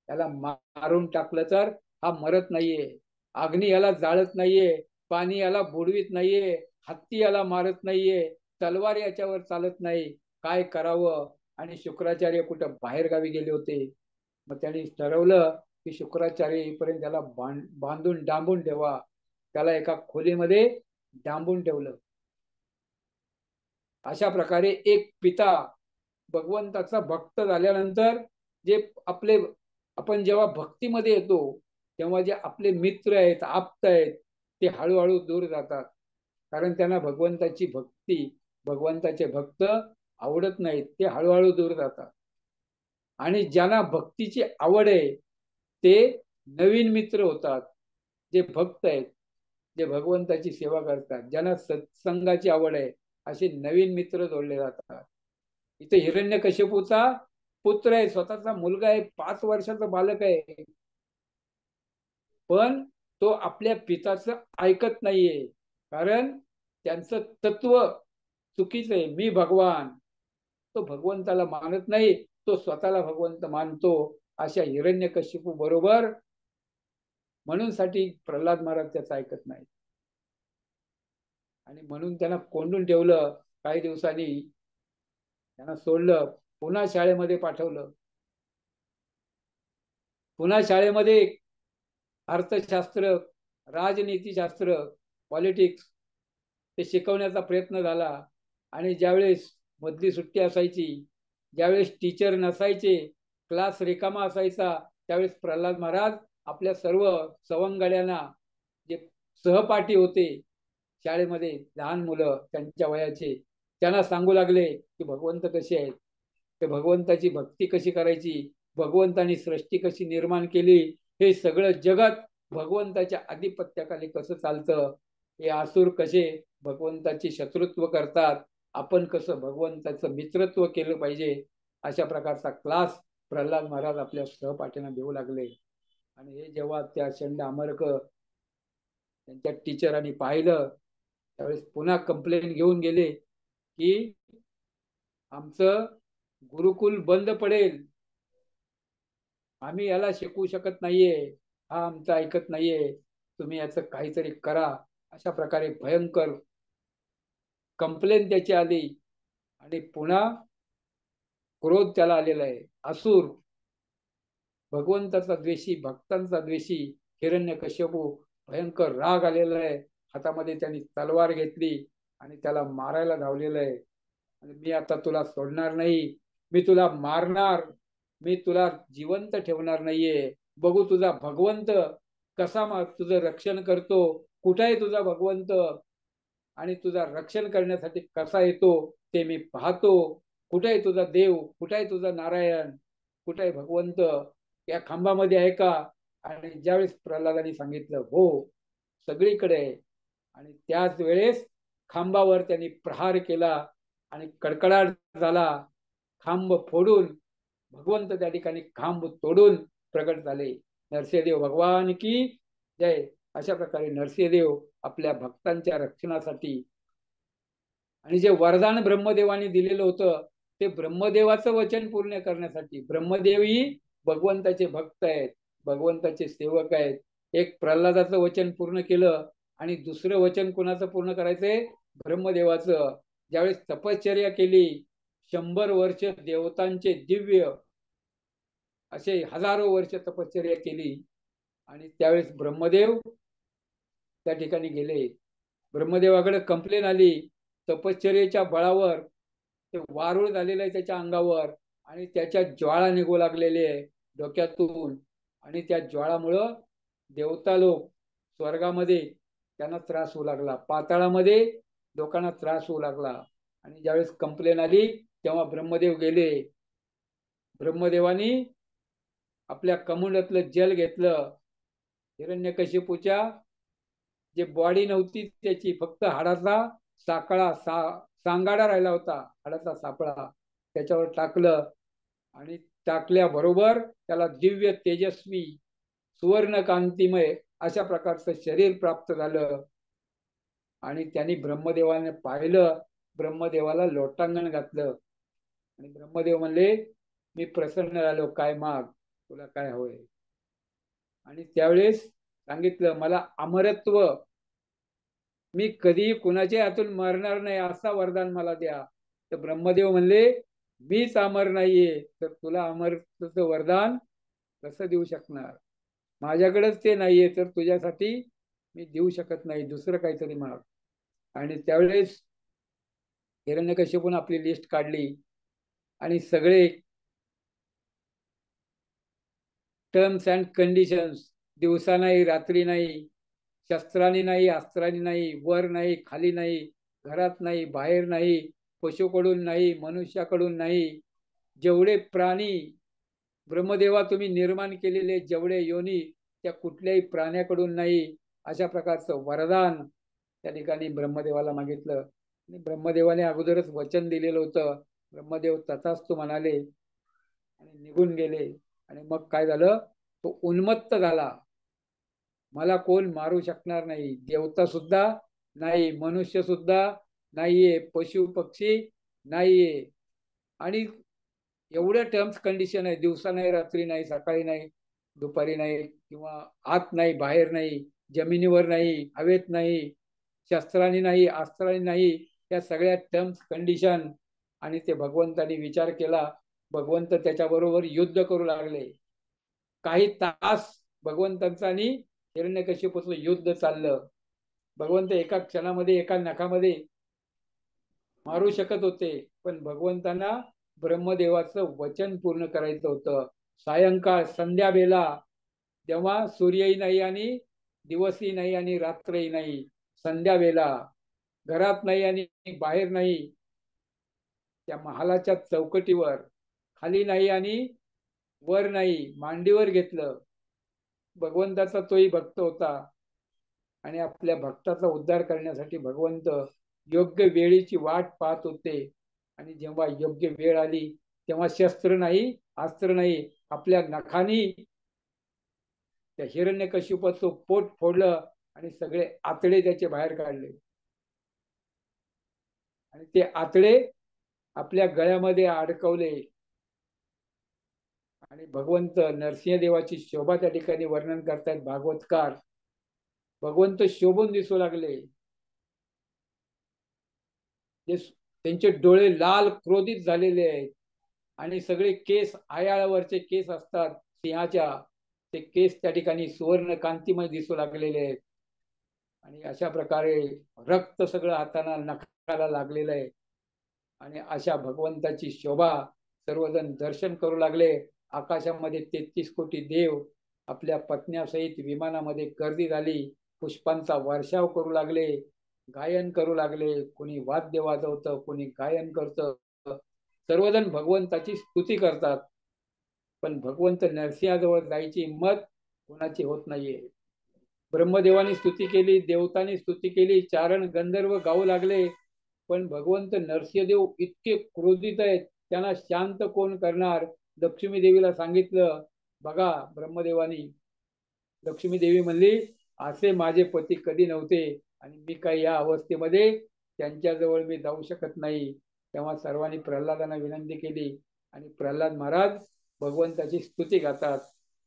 याला मारून टाकलं तर हा मरत नाहीये, अग्नी याला जाळत नाहीये, पाणी याला बुडवीत नाहीये, हत्ती याला मारत नाहीये, तलवार याच्यावर चालत नाही, काय करावं? आणि शुक्राचार्य कुठं बाहेर गावी गेले होते. मग त्यांनी ठरवलं की शुक्राचार्य येईपर्यंत त्याला बांधून डांबून ठेवा. त्याला एका खोलीमध्ये डांबून ठेवलं. अशा प्रकारे एक पिता भगवंताचा भक्त झाल्यानंतर जे आपले आपण जेव्हा भक्तीमध्ये येतो तेव्हा जे आपले मित्र आहेत, आप्त आहेत, ते हळूहळू दूर जातात. कारण त्यांना भगवंताची भक्ती, भगवंताचे भक्त आवडत नाहीत, ते हळूहळू दूर जातात. आणि ज्यांना भक्तीची आवड आहे ते नवीन मित्र होतात, जे भक्त आहेत, जे भगवंताची सेवा करतात, ज्यांना सत्संगाची आवड आहे, असे नवीन मित्र जोडले जातात. इथे हिरण्यकशिपूचा पुत्र आहे, स्वतःचा मुलगा आहे, 5 वर्षाचा बालक आहे, पण तो आपल्या पिताचं ऐकत नाहीये. कारण त्यांचं तत्व चुकीचं आहे. मी भगवान. तो भगवंताला मानत नाही, तो स्वतःला भगवंत मानतो. अशा हिरण्यकशिपू बरोबर म्हणून साठी प्रल्हाद महाराज त्याचं ऐकत नाही आणि म्हणून त्यांना कोंडून ठेवलं. काही दिवसांनी त्यांना सोडलं, पुन्हा शाळेमध्ये पाठवलं. पुन्हा शाळेमध्ये अर्थशास्त्र, राजनीतीशास्त्र, पॉलिटिक्स ते शिकवण्याचा प्रयत्न झाला. आणि ज्यावेळेस मधली सुट्टी असायची, ज्यावेळेस टीचर नसायचे, क्लास रिकामा असायचा, त्यावेळेस प्रल्हाद महाराज आपल्या सर्व सवंगड्यांना, जे सहपाठी होते शाळेमध्ये, लहान मुलं त्यांच्या वयाचे, त्यांना सांगू लागले की भगवंत कसे आहेत, ते भगवंताची भक्ती कशी करायची, भगवंतानी सृष्टी कशी निर्माण केली, हे सगळं जगत भगवंताच्या आधिपत्याखाली कसं चालतं, हे आसुर कसे भगवंताची शत्रुत्व करतात, आपण कसं भगवंताचं मित्रत्व केलं पाहिजे, अशा प्रकारचा क्लास प्रल्हाद महाराज आपल्या सहपाठींना देऊ लागले. आणि हे जेव्हा त्या चंड अमरक त्यांच्या टीचरांनी पाहिलं त्यावेळेस पुन्हा कंप्लेंट घेऊन गेले की आमचं गुरुकुल बंद पडेल, आम्ही याला शिकवू शकत नाहीये, हा आमचं ऐकत नाहीये, तुम्ही याचं काहीतरी करा. अशा प्रकारे भयंकर कंप्लेंट त्याची आली. आणि पुन्हा क्रोध त्याला आलेला आहे. असुर, भगवंताचा द्वेषी, भक्तांचा द्वेषी हिरण्यकश्यपू, भयंकर राग आलेला आहे. हातामध्ये त्यांनी तलवार घेतली आणि त्याला मारायला धावलेलं आहे. आणि मी आता तुला सोडणार नाही, मी तुला मारणार, मी तुला जिवंत ठेवणार नाहीये. बघू तुझा भगवंत कसा तुझं रक्षण करतो, कुठे आहे तुझा भगवंत आणि तुझा रक्षण करण्यासाठी कसा येतो ते मी पाहतो. कुठे आहे तुझा देव, कुठे आहे तुझा नारायण, कुठे आहे भगवंत, या खांबामध्ये आहे का? आणि ज्यावेळेस प्रल्हादाने सांगितलं हो सगळीकडे आहे, आणि त्याच वेळेस खांबावर त्यांनी प्रहार केला आणि कडकडाट झाला. खांब फोडून भगवंत त्या ठिकाणी खांब तोडून प्रकट झाले. नरसिंहदेव भगवान की जय. अशा प्रकारे नरसिंहदेव आपल्या भक्तांच्या रक्षणासाठी, आणि जे वरदान ब्रह्मदेवाने दिलेलं होतं ते ब्रह्मदेवाचं वचन पूर्ण करण्यासाठी. ब्रह्मदेव ही भगवंताचे भक्त आहेत, भगवंताचे सेवक आहेत. एक प्रल्हादाचं वचन पूर्ण केलं आणि दुसरं वचन कोणाचं पूर्ण करायचंय? ब्रह्मदेवाचं. ज्यावेळेस तपश्चर्या केली, 100 वर्ष देवतांचे दिव्य असे हजारो वर्ष तपश्चर्या केली, आणि त्यावेळेस ब्रह्मदेव त्या ठिकाणी गेले. ब्रह्मदेवाकडे कंप्लेन आली, तपश्चर्येच्या बळावर ते वारूळ झालेलं आहे त्याच्या अंगावर, आणि त्याच्या ज्वाळा निघू लागलेले आहे डोक्यातून, आणि त्या ज्वाळामुळं देवता लोक स्वर्गामध्ये त्यांना त्रास होऊ लागला, पाताळामध्ये लोकांना त्रास होऊ लागला. आणि ज्यावेळेस कंप्लेन आली तेव्हा ब्रह्मदेव गेले. ब्रह्मदेवानी आपल्या कमंडलातलं जल घेतलं. हिरण्यकशिपूच्या जे बॉडी नव्हती त्याची, फक्त हाडाचा साकळा सांगाडा राहिला होता, हाडाचा सापळा त्याच्यावर टाकलं, आणि टाकल्याबरोबर त्याला दिव्य तेजस्वी सुवर्ण कांतिमय अशा प्रकारचं शरीर प्राप्त झालं. आणि त्यांनी ब्रह्मदेवाने पाहिलं, ब्रह्मदेवाला लोटांगण घातलं, आणि ब्रह्मदेव म्हणले मी प्रसन्न झालो, काय माग, तुला काय हवंय? आणि त्यावेळेस सांगितलं मला अमरत्व, मी कधी कुणाच्या हातून मरणार नाही असा वरदान मला द्या. तर ब्रह्मदेव म्हणले मीच अमर नाहीये, तर तुला अमरत्वाचं वरदान कसं देऊ शकणार? माझ्याकडेच ते नाहीये, तर तुझ्यासाठी मी देऊ शकत नाही, दुसरं काहीतरी माग. आणि त्यावेळेस हिरण्यकश्यपून आपली लिस्ट काढली आणि सगळे टर्म्स अँड कंडिशन्स, दिवसा नाही, रात्री नाही, शस्त्राने नाही, अस्त्राने नाही, वर नाही, खाली नाही, घरात नाही, बाहेर नाही, पशुकडून नाही, मनुष्याकडून नाही, जेवढे प्राणी ब्रह्मदेवा तुम्ही निर्माण केलेले जेवढे योनी, त्या कुठल्याही प्राण्याकडून नाही, अशा प्रकारचं वरदान त्या ठिकाणी ब्रह्मदेवाला मागितलं. आणि ब्रह्मदेवाने अगोदरच वचन दिलेलं होतं. ब्रह्मदेव तथास्तु म्हणाले आणि निघून गेले. आणि मग काय झालं, तो उन्मत्त झाला, मला कोण मारू शकणार नाही, देवता सुद्धा नाही, मनुष्य सुद्धा नाहीये, पशु पक्षी नाहीये. आणि एवढ्या टर्म्स कंडिशन आहे, दिवसा नाही, रात्री नाही, सकाळी नाही, दुपारी नाही, किंवा आत नाही, बाहेर नाही, जमिनीवर नाही, हवेत नाही, शस्त्राने नाही, अस्त्राने नाही, त्या सगळ्या टर्म्स कंडिशन. आणि ते भगवंतानी विचार केला, भगवंत त्याच्याबरोबर युद्ध करू लागले. काही तास भगवंतांचं आणि हिरण्यकशिपूचं युद्ध चाललं. भगवंत एका क्षणामध्ये एका नखामध्ये मारू शकत होते, पण भगवंतांना ब्रह्मदेवाचं वचन पूर्ण करायचं होतं. सायंकाळ संध्या वेळेला, तेव्हा सूर्यही नाही आणि दिवसही नाही आणि रात्रही नाही, संध्या वेळेला, घरात नाही आणि बाहेर नाही, त्या महालाच्या चौकटीवर, खाली नाही आणि वर नाही, मांडीवर घेतलं. भगवंताचा तोही भक्त होता, आणि आपल्या भक्ताचा उद्धार करण्यासाठी भगवंत योग्य वेळेची वाट पाहत होते. आणि जेव्हा योग्य वेळ आली तेव्हा शस्त्र नाही, अस्त्र नाही, आपल्या नखानी त्या हिरण्यकशिपूचं पोट फोडलं आणि सगळे आतडे त्याचे बाहेर काढले आणि ते आतडे आपल्या गळ्यामध्ये अडकवले आणि भगवंत नरसिंहदेवाची शोभा त्या ठिकाणी वर्णन करतायत भागवतकार. भगवंत शोभून दिसू लागले. त्यांचे डोळे लाल क्रोधित झालेले आहेत आणि सगळे केस आयाळावरचे केस असतात सिंहाच्या, ते केस त्या ठिकाणी सुवर्ण कांतीमय दिसू लागलेले आहेत आणि अशा प्रकारे रक्त सगळं हाताला नखाला लागलेलं आहे आणि अशा भगवंताची शोभा सर्वजण दर्शन करू लागले. आकाशामध्ये 33 कोटी देव आपल्या पत्न्यासहित विमानामध्ये गर्दी झाली. पुष्पांचा वर्षाव करू लागले, गायन करू लागले. कोणी वाद्य वाजवतं, कोणी गायन करतं. सर्वजण भगवंताची स्तुती करतात. पण भगवंत नरसिंहाजवळ जायची हिंमत कोणाची होत नाहीये. ब्रह्मदेवानी स्तुती केली, देवतांनी स्तुती केली, चारण गंधर्व गाऊ लागले, पण भगवंत नरसिंहदेव इतके क्रोधित आहेत, त्यांना शांत कोण करणार. लक्ष्मी देवीला सांगितलं. बघा, ब्रह्मदेवानी लक्ष्मी देवी म्हणली, असे माझे पती कधी नव्हते आणि मी काही या अवस्थेमध्ये त्यांच्याजवळ मी जाऊ शकत नाही. तेव्हा सर्वांनी प्रल्हादांना विनंती केली आणि प्रल्हाद महाराज भगवंताची स्तुती गातात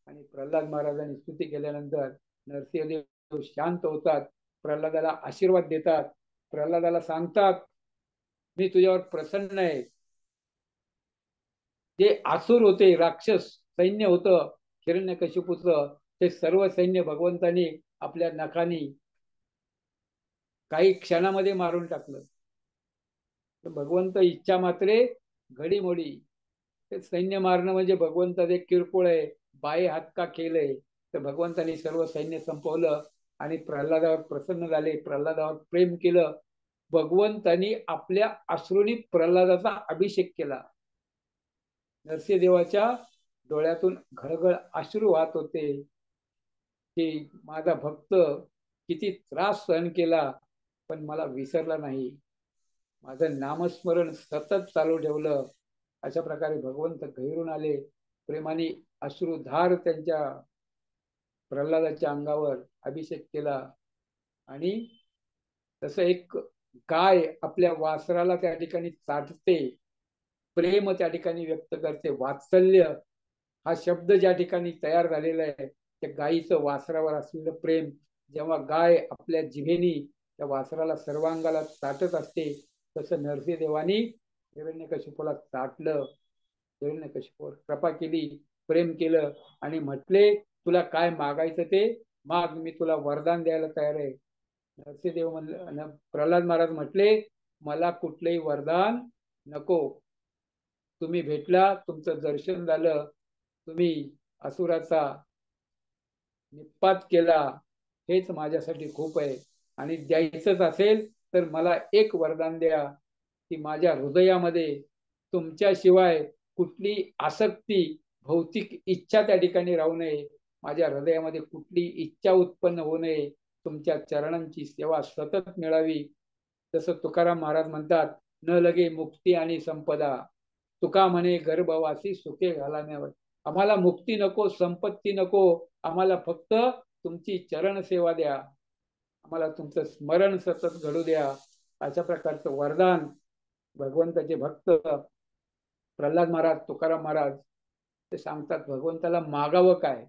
आणि प्रल्हाद महाराजांनी स्तुती केल्यानंतर नरसिंहदेव शांत होतात, प्रल्हादाला आशीर्वाद देतात, प्रल्हादाला सांगतात, मी तुझ्यावर प्रसन्न आहे. जे आसुर होते, राक्षस सैन्य होतं हिरण्यकशिपूचं, ते सर्व सैन्य भगवंतानी आपल्या नखानी काही क्षणामध्ये मारून टाकलं. भगवंत इच्छा मात्रे घडीमोडी. ते सैन्य मारणं म्हणजे भगवंताचे किरकोळ आहे, बाये हात का केलंय. तर भगवंतानी सर्व सैन्य संपवलं आणि प्रल्हादावर प्रसन्न झाले, प्रल्हादावर प्रेम केलं. भगवंतानी आपल्या अश्रूंनी प्रल्हादाचा अभिषेक केला. नरसिंहदेवाच्या डोळ्यातून घळघळ अश्रू वाहत होते की माझा भक्त किती त्रास सहन केला पण मला विसरला नाही, माझं नामस्मरण सतत चालू ठेवलं. अशा प्रकारे भगवंत गहिरून आले. प्रेमाने अश्रुधार त्यांच्या प्रल्हादाच्या अंगावर अभिषेक केला आणि तसं एक गाय आपल्या वासराला त्या ठिकाणी चाटते, प्रेम त्या ठिकाणी व्यक्त करते, वात्सल्य हा शब्द ज्या ठिकाणी तयार झालेला आहे, त्या गायीचं वासरावर असलेलं प्रेम, जेव्हा गाय आपल्या जिभेनी त्या वासराला सर्वांगाला चाटत असते, तसं नरसिंहदेवानी हिरण्यकशिपूला चाटलं, हिरण्यकशिपूवर कृपा केली, प्रेम केलं आणि म्हटले, तुला काय मागायचं ते माग, मी तुला वरदान द्यायला तयार आहे. नरसिंहदेव म्हणले, प्रल्हाद महाराज म्हटले, मला कुठलंही वरदान नको. तुम्ही भेटला, तुमचं दर्शन झालं, तुम्ही असुराचा निपात केला, हेच माझ्यासाठी खूप आहे. आणि द्यायचंच असेल तर मला एक वरदान द्या की माझ्या हृदयामध्ये तुमच्याशिवाय कुठली आसक्ती, भौतिक इच्छा त्या ठिकाणी राहू नये. माझ्या हृदयामध्ये कुठली इच्छा उत्पन्न होऊ नये. तुमच्या चरणांची सेवा सतत मिळावी. जसं तुकाराम महाराज म्हणतात, न लगे मुक्ती आणि संपदा, तुका म्हणे गर्भवासी सुखे घालाण्यावर. आम्हाला मुक्ती नको, संपत्ती नको, आम्हाला फक्त तुमची चरण सेवा द्या, आम्हाला तुमचं स्मरण सतत घडू द्या. अशा प्रकारचं वरदान भगवंताचे भक्त प्रल्हाद महाराज, तुकाराम महाराज ते सांगतात. भगवंताला मागावं काय?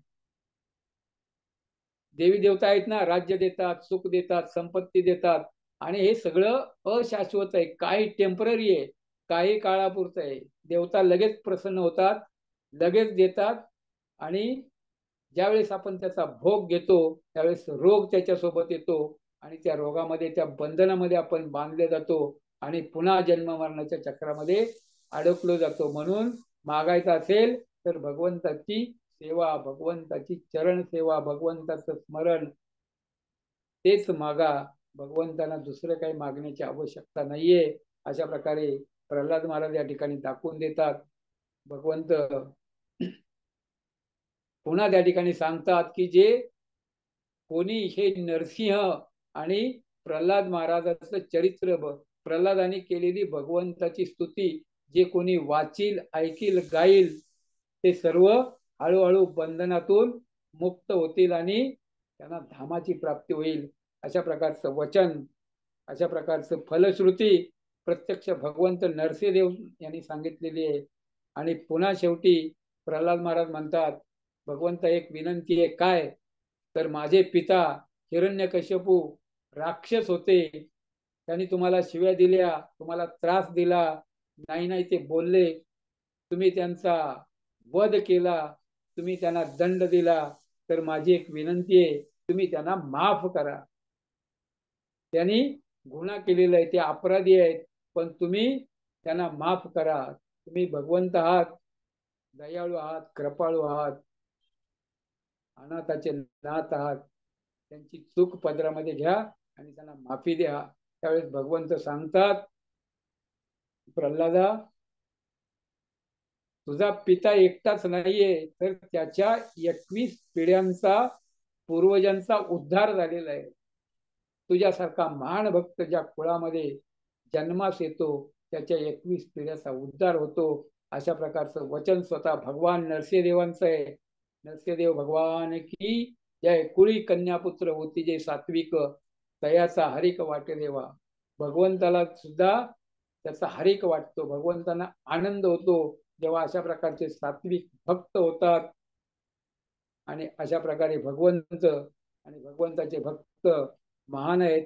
देवी देवता आहेत ना, राज्य देतात, सुख देतात, संपत्ती देतात आणि हे सगळं अशाश्वत आहे, काही टेम्पररी आहे, काही काळापुरतं आहे. देवता लगेच प्रसन्न होतात, लगेच देतात आणि ज्यावेळेस आपण त्याचा भोग घेतो त्यावेळेस रोग त्याच्यासोबत येतो आणि त्या रोगामध्ये, त्या बंधनामध्ये आपण बांधले जातो आणि पुन्हा जन्म मरणाच्या चक्रामध्ये अडकलो जातो. म्हणून मागायचं असेल तर भगवंताची सेवा, भगवंताची चरण सेवा, भगवंताचं स्मरण, तेच मागा. भगवंतांना दुसरं काही मागण्याची आवश्यकता नाहीये. अशा प्रकारे प्रल्हाद महाराज या ठिकाणी दाखवून देतात. भगवंत पुन्हा त्या ठिकाणी सांगतात की जे कोणी हे नरसिंह आणि प्रल्हाद महाराजाचं चरित्र, प्रल्हादाने केलेली भगवंताची स्तुती जे कोणी वाचील, ऐकील, गाईल ते सर्व हळूहळू बंधनातून मुक्त होतील आणि त्यांना धामाची प्राप्ती होईल. अशा प्रकारचं वचन, अशा प्रकारचं फलश्रुती प्रत्यक्ष भगवंत नरसिंहदेव यांनी सांगितलेली आहे. आणि पुन्हा शेवटी प्रल्हाद महाराज म्हणतात, भगवंत एक विनंती आहे, काय तर माझे पिता हिरण्यकश्यपू राक्षस होते, त्यांनी तुम्हाला शिव्या दिल्या, तुम्हाला त्रास दिला, नाही नाही ते बोलले, तुम्ही त्यांचा वध केला, तुम्ही त्यांना दंड दिला, तर माझी एक विनंती आहे, तुम्ही त्यांना माफ करा. त्यांनी गुन्हा केलेला आहे, ते अपराधी आहेत, पण तुम्ही त्यांना माफ करा. तुम्ही भगवंत आहात, दयाळू आहात, कृपाळू आहात, अनाथाचे नाथ आहात. त्यांची चूक पदरामध्ये घ्या आणि त्यांना माफी द्या. त्यावेळेस भगवंत सांगतात, प्रल्हादा, तुझा पिता एकटाच नाहीये, तर त्याच्या 21 पिढ्यांचा, पूर्वजांचा उद्धार झालेला आहे. तुझ्यासारखा महान भक्त ज्या कुळामध्ये जन्मास येतो त्याच्या 21 पिढ्याचा उद्धार होतो. अशा प्रकारचं वचन स्वतः भगवान नरसिंहदेवांचं आहे. नरसिंहदेव भगवान की जय. कुळी कन्यापुत्र होती जे सात्विक, तयाचा हरिक वाटे देवा. भगवंताला सुद्धा त्याचा हरिक वाटतो, भगवंतांना आनंद होतो जेव्हा अशा प्रकारचे सात्विक भक्त होतात. आणि अशा प्रकारे भगवंत आणि भगवंताचे भक्त महान आहेत.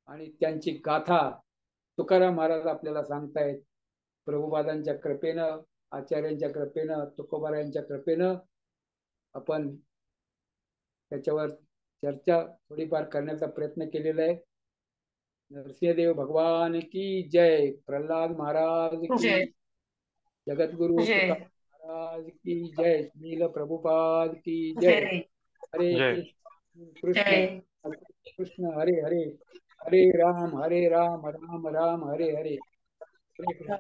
आणि त्यांची गाथा तुकाराम महाराज आपल्याला सांगतायत. प्रभुपादांच्या कृपेनं, आचार्यांच्या कृपेनं, तुकोबारायांच्या कृपेनं आपण त्याच्यावर चर्चा थोडीफार करण्याचा प्रयत्न केलेला आहे. नरसिंहदेव भगवान की जय. प्रल्हाद महाराज की, जगद्गुरु तुकाराम महाराज की जय. नील प्रभुपाद की जय. हरे कृष्ण कृष्ण कृष्ण हरे हरे, हरे राम राम राम हरे हरे. हरे कृष्ण.